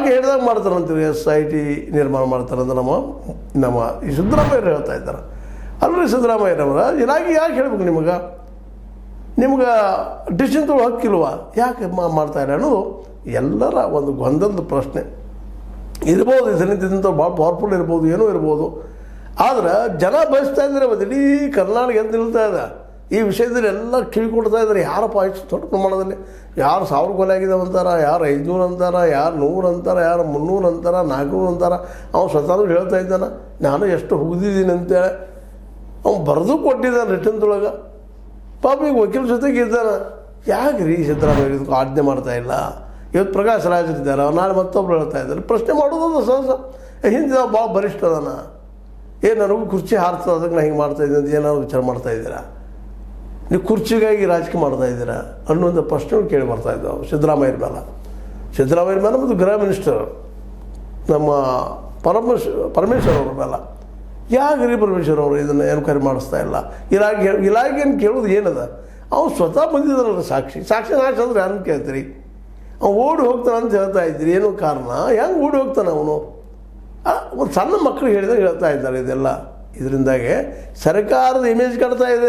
ಯಾಕೆ ಹೇಳಿದಾಗ ಮಾಡ್ತಾರಂತೀವಿ SIT ನಿರ್ಮಾಣ ಮಾಡ್ತಾರಂತ ನಮ್ಮ ಈ ಸಿದ್ದರಾಮಯ್ಯರು ಹೇಳ್ತಾ ಇದ್ದಾರೆ. ಅಲ್ಲರಿ ಸಿದ್ದರಾಮಯ್ಯರವರ ಇಲಾಖೆ ಯಾಕೆ ಹೇಳ್ಬೇಕು ನಿಮ್ಗೆ ಡಿಸಿಷನ್ ತೊಗೊಳ್ಳೋ ಹಕ್ಕಿಲ್ವ, ಯಾಕೆ ಮಾಡ್ತಾಯಿಲ್ಲ ಅನ್ನೋದು ಎಲ್ಲರ ಒಂದು ಗೊಂದಲದ ಪ್ರಶ್ನೆ ಇರ್ಬೋದು. ಇದರಿಂದ ಭಾಳ ಪವರ್ಫುಲ್ ಇರ್ಬೋದು, ಏನೋ ಇರ್ಬೋದು. ಆದರೆ ಜನ ಬಯಸ್ತಾ ಇದ್ದಾರೆ, ಮತ್ತು ಇಡೀ ಕರ್ನಾಟಕ ಎದ್ದು ನಿಲ್ತಾ ಇದೆ ಈ ವಿಷಯದಲ್ಲಿ. ಎಲ್ಲ ಕಿವಿ ಕೊಡ್ತಾ ಇದ್ದಾರೆ. ಯಾರಪ್ಪ ಇಷ್ಟು ದೊಡ್ಡ ಪ್ರಮಾಣದಲ್ಲಿ, ಯಾರು 1000 ಕೊಲೆ ಆಗಿದ್ದಾವೆ ಅಂತಾರೆ, ಯಾರು 500 ಅಂತಾರೆ, ಯಾರು 100 ಅಂತಾರೆ, ಯಾರು 300 ಅಂತಾರೆ, 400 ಅಂತಾರೆ. ಅವ್ನು ಸ್ವತಃ ಹೇಳ್ತಾ ಇದ್ದಾನೆ, ನಾನು ಎಷ್ಟು ಹುಗಿದಿದ್ದೀನಿ ಅಂತೇಳಿ. ಅವ್ನು ಬರೆದು ಕೊಟ್ಟಿದ್ದಾನೆ ರಿಟರ್ನ್ದೊಳಗೆ. ಪಾಪ ಈಗ ವಕೀಲ ಜೊತೆಗೆ ಇದ್ದಾನೆ. ಯಾಕೆ ರೀ ಸಿದ್ದರಾಮಯ್ಯ ಇದಕ್ಕೆ ಆಜ್ಞೆ ಮಾಡ್ತಾಯಿಲ್ಲ? ಇವತ್ತು ಪ್ರಕಾಶ್ ರಾಜ್ ಇದ್ದಾರೆ, ನಾಳೆ ಮತ್ತೊಬ್ರು ಹೇಳ್ತಾ ಇದ್ದಾರೆ. ಪ್ರಶ್ನೆ ಮಾಡೋದು ಸಹಜ. ಹಿಂದೆ ಭಾಳ ಬಲಿಷ್ಠ ಅದಾನ, ನನಗೂ ಕುರ್ಚಿ ಹಾರ್ತದೆ ಅದಕ್ಕೆ ನಾನು ಹಿಂಗೆ ಮಾಡ್ತಾಯಿದ್ದೀನಿ ಅಂತ ಏನಾದ್ರು ವಿಚಾರ ಮಾಡ್ತಾಯಿದ್ದೀರಾ? ನೀವು ಕುರ್ಚಿಗಾಗಿ ರಾಜಕೀಯ ಮಾಡ್ತಾಯಿದ್ದೀರಾ ಅನ್ನುವಂಥ ಪ್ರಶ್ನೆಗಳು ಕೇಳಿ ಬರ್ತಾಯಿದ್ದಾವೆ ಸಿದ್ದರಾಮಯ್ಯರ ಮೇಲೆ ಮತ್ತು ಗೃಹ ಮಿನಿಸ್ಟರ್ ನಮ್ಮ ಪರಮೇಶ್ವರ್ ಅವ್ರ ಮೇಲೆ. ಯಾಕೆ ರೀ ಪರಮೇಶ್ವರ್ ಅವರು ಇದನ್ನು ಎನ್ಕ್ವೈರಿ ಮಾಡಿಸ್ತಾ ಇಲ್ಲ? ಇಲಾಖೆಯನ್ನು ಕೇಳೋದು ಏನದ? ಅವ್ನು ಸ್ವತಃ ಬಂದಿದ್ದಾರಲ್ಲ ಸಾಕ್ಷಿ ನಾಶ ಅಂದ್ರೆ ಯಾರನ್ನು ಕೇಳ್ತೀರಿ? ಅವ್ನು ಓಡಿ ಹೋಗ್ತಾನೆ ಅಂತ ಹೇಳ್ತಾ ಇದ್ದೀರಿ, ಏನೋ ಕಾರಣ? ಹೆಂಗೆ ಓಡಿ ಹೋಗ್ತಾನೆ ಅವನು? ಒಂದು ಸಣ್ಣ ಮಕ್ಕಳು ಹೇಳಿದಾಗ ಹೇಳ್ತಾ ಇದ್ದಾರೆ ಇದೆಲ್ಲ. ಇದರಿಂದಾಗೆ ಸರ್ಕಾರದ ಇಮೇಜ್ ಕಾಡ್ತಾ ಇದೆ.